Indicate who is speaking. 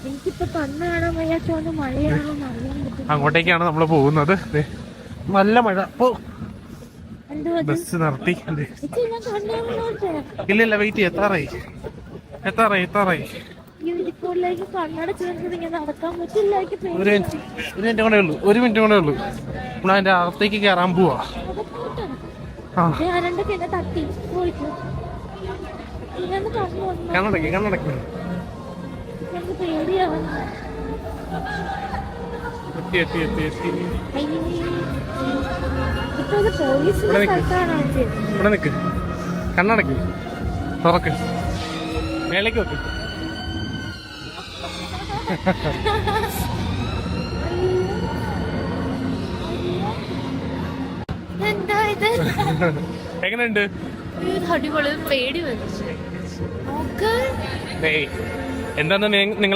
Speaker 1: എനിക്കിപ്പോ കണ്ണ് കാണാൻ വയ്യാത്തോണ്ട് മഴയാണോ അറിയാൻ പറ്റും.
Speaker 2: അങ്ങോട്ടേക്കാണ് നമ്മൾ പോകുന്നത്. നല്ല മഴ. ബസ് നിർത്തി. ഇല്ല വെയിറ്റ് ചെയ്യ. എത്താറായി.
Speaker 1: കണ്ണട ചേർന്നത് ഇങ്ങനെ നടക്കാൻ പറ്റില്ല.
Speaker 2: ഒരു മിനിറ്റ് കൂടെ ഉള്ളൂ. നമ്മൾ അതിന്റെ അകത്തേക്ക് കയറാൻ പോവാ.
Speaker 1: തട്ടി പോയിട്ട്
Speaker 2: കണ്ണടക്കി
Speaker 1: പേടിയാവും.
Speaker 2: എത്തി. ഇവിടെ നിക്ക്. കണ്ണടക്കി തുറക്ക്. മേലേക്ക് വെക്ക്.
Speaker 1: എന്താ ഇത്?
Speaker 2: എങ്ങനെയുണ്ട്?
Speaker 1: അടിപൊളി. പേടി വന്നു.
Speaker 2: എന്താന്ന് നിങ്ങൾ